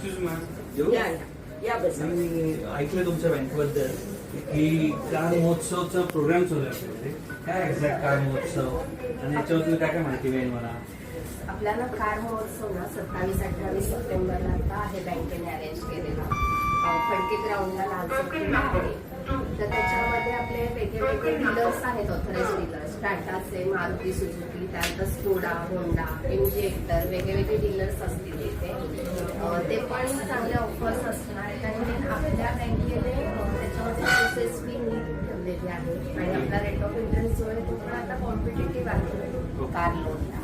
Excuse ma'am, या या बस. मी ऐकलं तुमच्या बँकेबद्दल की कार महोत्सवचा प्रोग्राम चालू आहे आपल्याकडे. काय एक्झॅक्ट कार महोत्सव आणि याच्याबद्दल काय काय माहिती मिळेल मला? आपल्याला कार महोत्सव ना 27-28 सप्टेंबरला आता आहे बँकेने अरेंज केलेला. फडके ग्राउंडला लाल चौकीला आहे. तर त्याच्यामध्ये आपले वेगवेगळे डीलर्स आहेत, ऑथराइज डीलर्स. टाटाचे, मारुती सुझुकी, त्यानंतर स्कोडा, होंडा, MG हेक्टर, वेगवेगळे डीलर्स असतील इथे. ते पण चांगले ऑफर्स असणार आहेत आणि आपल्या बँकेने त्याच्यामध्ये प्रोसेस फी नीट ठेवलेली आहे आणि आपला रेट ऑफ इंटरेस्ट जो आहे तो पण आता कॉम्पिटेटिव्ह आहे कार लोनला.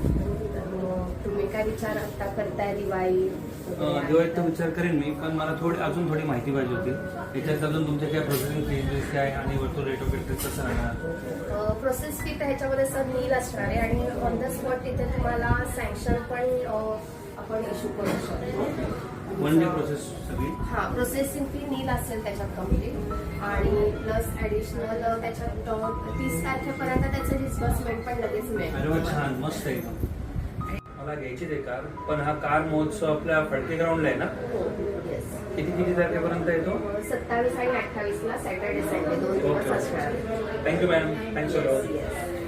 तुम्ही काय विचार आता करताय? दिवाळीचा विचार करेन मी, पण मला अजून थोडी माहिती पाहिजे होती. याच्यात अजून तुमच्या काय प्रोसेसिंग फीज काय आणि वरतो रेट ऑफ इंटरेस्ट कसं राहणार? प्रोसेस फी तर ह्याच्यामध्ये सर नील असणार आहे आणि ऑन द स्पॉट तिथे तुम्हाला सँक्शन पण आपण इश्यू करू शकतो. वन डे प्रोसेस सगळी? हा, प्रोसेसिंग फी नील असेल त्याच्यात कम्प्लीट आणि प्लस ऍडिशनल त्याच्यात 30 तारखेपर्यंत त्याचं डिस्बर्समेंट पण लगेच मिळेल. अरे वा, छान, मस्त आहे. मला घ्यायची ते कार, पण हा कार महोत्सव आपल्या फडके ग्राउंडला आहे ना? हो, येस. किती तारखेपर्यंत येतो? 27 आणि 28ला सॅटर्डे संडे 2 दिवस असणार. Thank you ma'am, thanks a lot. Yes.